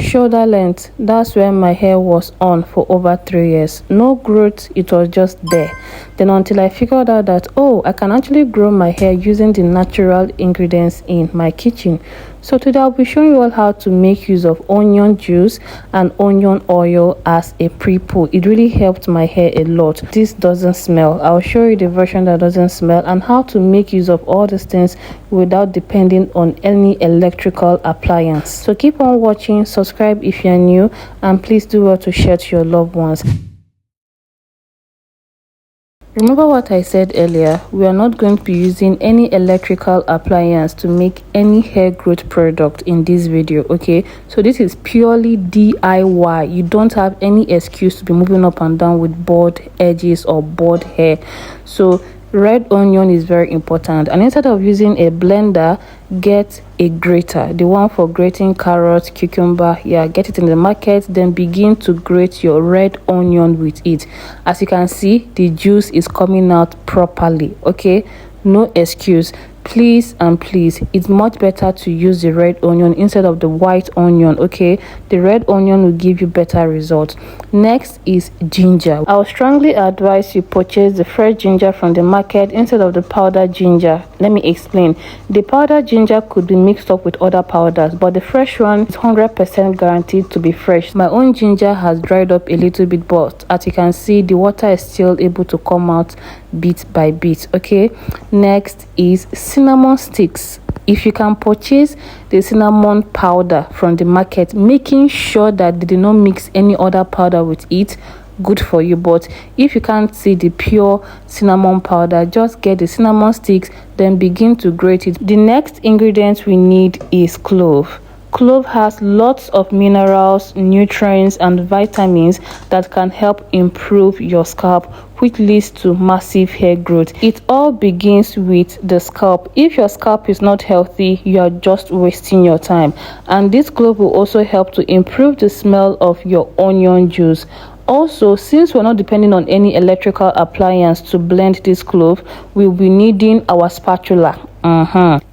shoulder length. That's where my hair was on for over 3 years. No growth, it was just there. Then until I figured out that, oh, I can actually grow my hair using the natural ingredients in my kitchen. So today I'll be showing you all how to make use of onion juice and onion oil as a pre-poo. It really helped my hair a lot. This doesn't smell. I'll show you the version that doesn't smell and how to make use of all these things without depending on any electrical appliance. So keep on watching, subscribe if you're new, and please do well to share to your loved ones. Remember what I said earlier, we are not going to be using any electrical appliance to make any hair growth product in this video, okay? So this is purely DIY. You don't have any excuse to be moving up and down with bald edges or bald hair. So red onion is very important, and instead of using a blender, get a grater, the one for grating carrots, cucumber. Yeah, get it in the market, then begin to grate your red onion with it. As you can see, the juice is coming out properly, okay? No excuse. Please and please, it's much better to use the red onion instead of the white onion, okay? The red onion will give you better results. Next is ginger. I would strongly advise you purchase the fresh ginger from the market instead of the powdered ginger. Let me explain. The powdered ginger could be mixed up with other powders, but the fresh one is 100% guaranteed to be fresh. My own ginger has dried up a little bit, but as you can see, the water is still able to come out bit by bit, okay? Next is cinnamon sticks. If you can purchase the cinnamon powder from the market, making sure that they did not mix any other powder with it, good for you. But if you can't see the pure cinnamon powder, just get the cinnamon sticks, then begin to grate it. The next ingredient we need is clove. Clove has lots of minerals, nutrients, and vitamins that can help improve your scalp, which leads to massive hair growth. It all begins with the scalp. If your scalp is not healthy, you are just wasting your time. And this clove will also help to improve the smell of your onion juice. Also, since we're not depending on any electrical appliance to blend this clove, we'll be needing our spatula.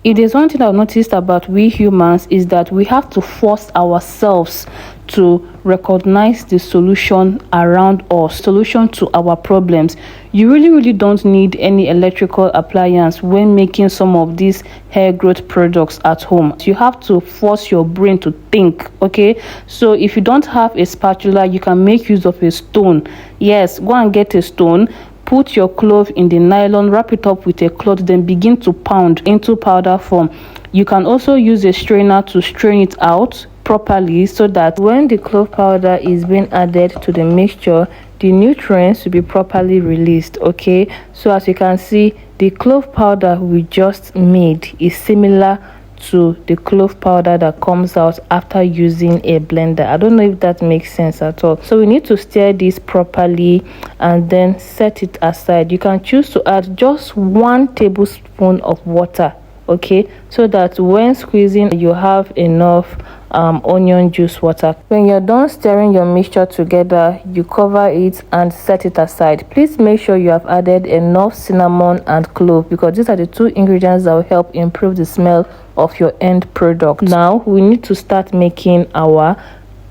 It is one thing I've noticed about we humans is that we have to force ourselves to recognize the solution around us, solution to our problems. You really don't need any electrical appliance when making some of these hair growth products at home. You have to force your brain to think, okay? So if you don't have a spatula, you can make use of a stone. Yes, go and get a stone. Put your clove in the nylon, wrap it up with a cloth, then begin to pound into powder form. You can also use a strainer to strain it out properly so that when the clove powder is being added to the mixture, the nutrients will be properly released, okay? So as you can see, the clove powder we just made is similar to the clove powder that comes out after using a blender. I don't know if that makes sense at all. So we need to stir this properly and then set it aside. You can choose to add just 1 tablespoon of water, okay, so that when squeezing you have enough onion juice water. When you're done stirring your mixture together, you cover it and set it aside. Please make sure you have added enough cinnamon and clove, because these are the 2 ingredients that will help improve the smell of your end product. Now we need to start making our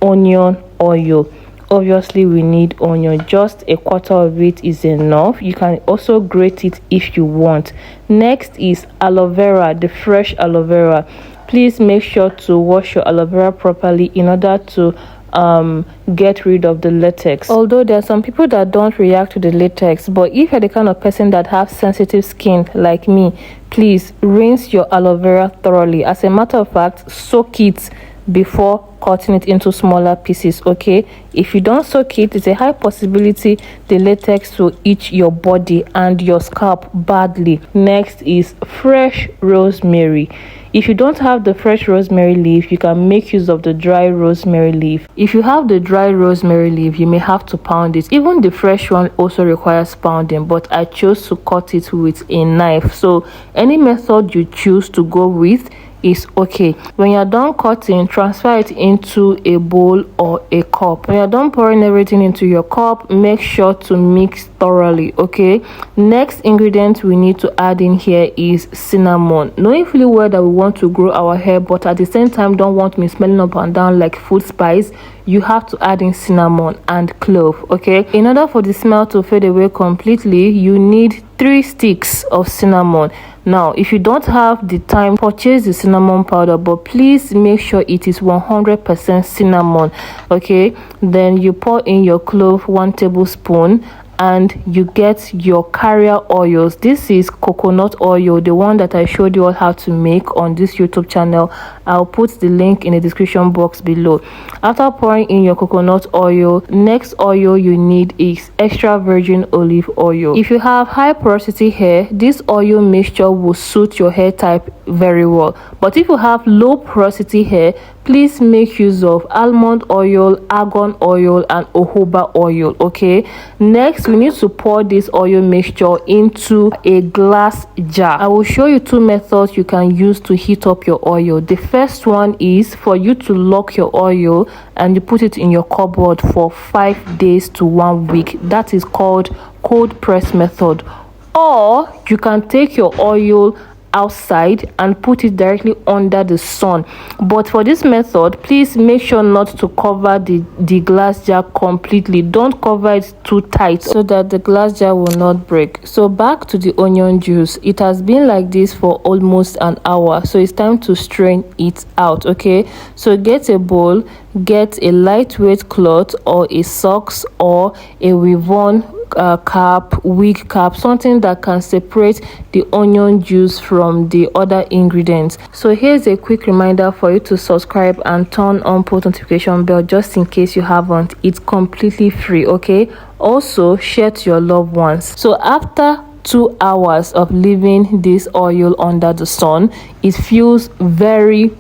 onion oil. Obviously we need onion, just 1/4 of it is enough. You can also grate it if you want. Next is aloe vera, the fresh aloe vera. Please make sure to wash your aloe vera properly in order to get rid of the latex. Although there are some people that don't react to the latex, but if you're the kind of person that have sensitive skin like me, please rinse your aloe vera thoroughly. As a matter of fact, soak it before cutting it into smaller pieces, okay? If you don't soak it, it's a high possibility the latex will itch your body and your scalp badly. Next is fresh rosemary. If you don't have the fresh rosemary leaf, you can make use of the dry rosemary leaf. If you have the dry rosemary leaf, you may have to pound it. Even the fresh one also requires pounding, but I chose to cut it with a knife. So any method you choose to go with, is okay. When you're done cutting, transfer it into a bowl or a cup. When you're done pouring everything into your cup, make sure to mix thoroughly. Okay, next ingredient we need to add in here is cinnamon. Knowing fully well that we want to grow our hair, but at the same time don't want me smelling up and down like food spice, you have to add in cinnamon and clove. Okay, in order for the smell to fade away completely, you need 3 sticks of cinnamon. Now if you don't have the time, purchase the cinnamon powder, but please make sure it is 100% cinnamon. Okay, then you pour in your clove, 1 tablespoon, and you get your carrier oils. This is coconut oil, the one that I showed you all how to make on this YouTube channel. I'll put the link in the description box below. After pouring in your coconut oil, next oil you need is extra virgin olive oil. If you have high porosity hair, this oil mixture will suit your hair type very well, but if you have low porosity hair, please make use of almond oil, argan oil, and jojoba oil. Okay, next we need to pour this oil mixture into a glass jar. I will show you 2 methods you can use to heat up your oil. The first one is for you to lock your oil and you put it in your cupboard for 5 days to 1 week. That is called cold press method. Or you can take your oil outside and put it directly under the sun, but for this method, please make sure not to cover the glass jar completely. Don't cover it too tight so that the glass jar will not break. So back to the onion juice. It has been like this for almost an hour, so it's time to strain it out. Okay, so get a bowl, get a lightweight cloth or a socks or a ribbon cap, wig cap, something that can separate the onion juice from the other ingredients. So here's a quick reminder for you to subscribe and turn on post notification bell just in case you haven't. It's completely free. Okay, also share to your loved ones. So after 2 hours of leaving this oil under the sun, it feels very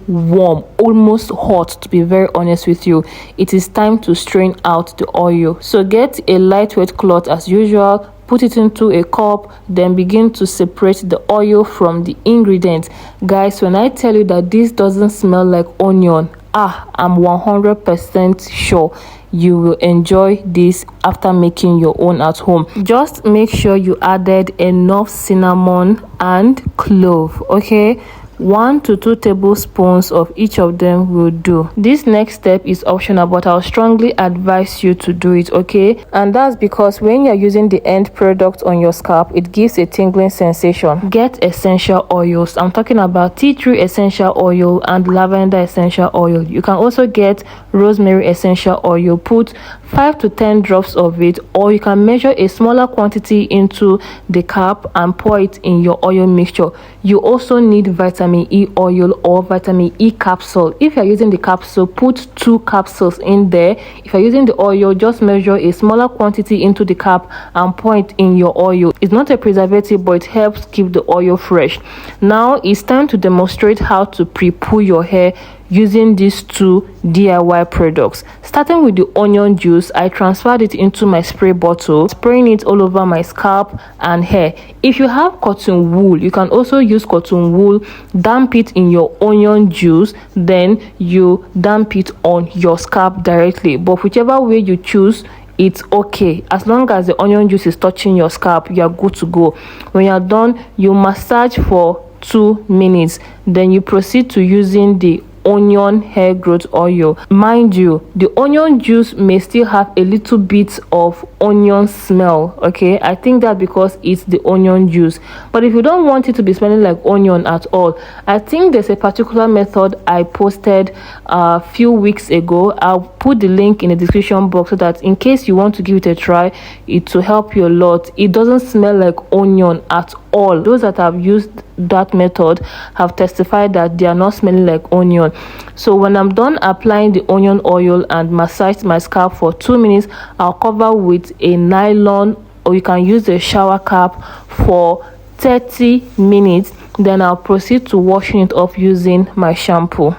warm, almost hot, to be very honest with you. It is time to strain out the oil. So get a lightweight cloth as usual, put it into a cup, then begin to separate the oil from the ingredients. Guys, when I tell you that this doesn't smell like onion, I'm 100% sure you will enjoy this after making your own at home. Just make sure you added enough cinnamon and clove. Okay, 1 to 2 tablespoons of each of them will do. This next step is optional, but I'll strongly advise you to do it. Okay, and that's because when you're using the end product on your scalp, it gives a tingling sensation. Get essential oils. I'm talking about tea tree essential oil and lavender essential oil. You can also get rosemary essential oil. Put 5 to 10 drops of it, or you can measure a smaller quantity into the cup and pour it in your oil mixture. You also need vitamin E oil or vitamin E capsule. If you're using the capsule, put 2 capsules in there. If you're using the oil, just measure a smaller quantity into the cup and pour it in your oil. It's not a preservative, but it helps keep the oil fresh. Now it's time to demonstrate how to pre-poo your hair using these 2 DIY products. Starting with the onion juice, I transferred it into my spray bottle, spraying it all over my scalp and hair. If you have cotton wool, you can also use cotton wool, damp it in your onion juice, then you damp it on your scalp directly. But whichever way you choose, it's okay. As long as the onion juice is touching your scalp, you are good to go. When you're done, you massage for 2 minutes, then you proceed to using the onion hair growth oil. Mind you, the onion juice may still have a little bit of onion smell. Okay, I think that because it's the onion juice, but if you don't want it to be smelling like onion at all, I think there's a particular method I posted a few weeks ago. I'll put the link in the description box so that in case you want to give it a try, it will help you a lot. It doesn't smell like onion at all. Those that have used that method have testified that they are not smelling like onion. So when I'm done applying the onion oil and massage my scalp for 2 minutes, I'll cover with a nylon, or you can use a shower cap for 30 minutes. Then I'll proceed to washing it off using my shampoo.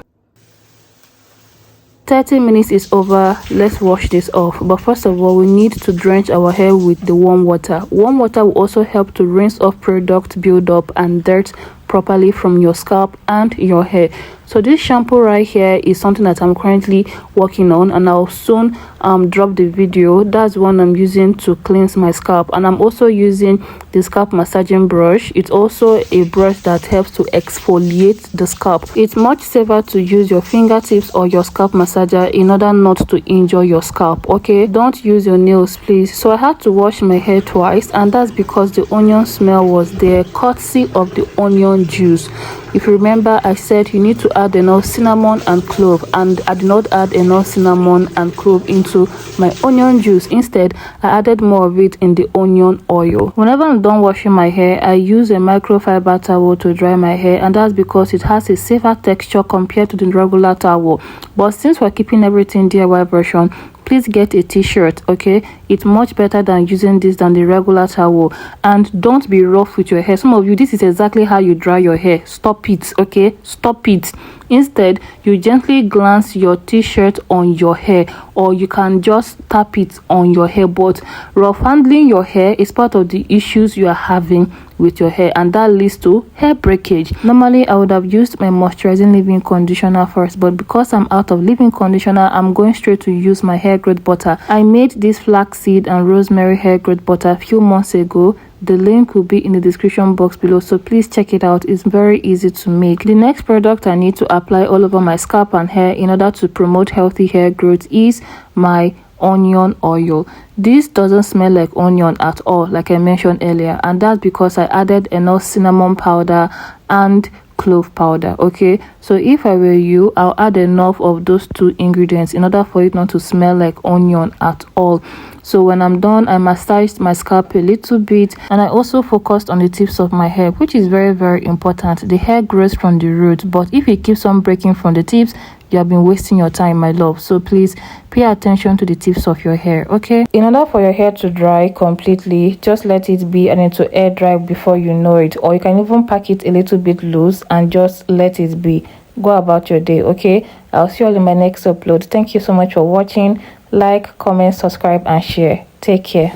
30 minutes is over. Let's wash this off. But first of all, we need to drench our hair with the warm water. Warm water will also help to rinse off product buildup and dirt properly from your scalp and your hair. So this shampoo right here is something that I'm currently working on, and I'll soon drop the video. That's one I'm using to cleanse my scalp, and I'm also using the scalp massaging brush. It's also a brush that helps to exfoliate the scalp. It's much safer to use your fingertips or your scalp massager in order not to injure your scalp. Okay, don't use your nails, please. So I had to wash my hair twice, and that's because the onion smell was there, courtesy of the onion juice. If you remember, I said you need to add enough cinnamon and clove, and I did not add enough cinnamon and clove into my onion juice. Instead, I added more of it in the onion oil. Whenever I'm done washing my hair, I use a microfiber towel to dry my hair, and that's because it has a safer texture compared to the regular towel. But since we're keeping everything DIY version, please get a t-shirt. Okay, it's much better than using this than the regular towel. And don't be rough with your hair. Some of you, this is exactly how you dry your hair. Stop it. Okay, stop it. Instead, you gently glance your t-shirt on your hair, or you can just tap it on your hair. But rough handling your hair is part of the issues you are having with your hair, and that leads to hair breakage. Normally I would have used my moisturizing leave-in conditioner first, but because I'm out of leave-in conditioner, I'm going straight to use my hair growth butter. I made this flaxseed and rosemary hair growth butter a few months ago. The link will be in the description box below, so please check it out. It's very easy to make. The next product I need to apply all over my scalp and hair in order to promote healthy hair growth is my onion oil. This doesn't smell like onion at all, like I mentioned earlier, and that's because I added enough cinnamon powder and clove powder. Okay, so if I were you, I'll add enough of those two ingredients in order for it not to smell like onion at all. So when I'm done, I massaged my scalp a little bit, and I also focused on the tips of my hair, which is very, very important. The hair grows from the root, but if it keeps on breaking from the tips, you have been wasting your time, my love. So please pay attention to the tips of your hair. Okay, in order for your hair to dry completely, just let it be and to air dry before you know it, or you can even pack it a little bit loose and just let it be. Go about your day. Okay, I'll see you all in my next upload. Thank you so much for watching. Like, comment, subscribe and share. Take care.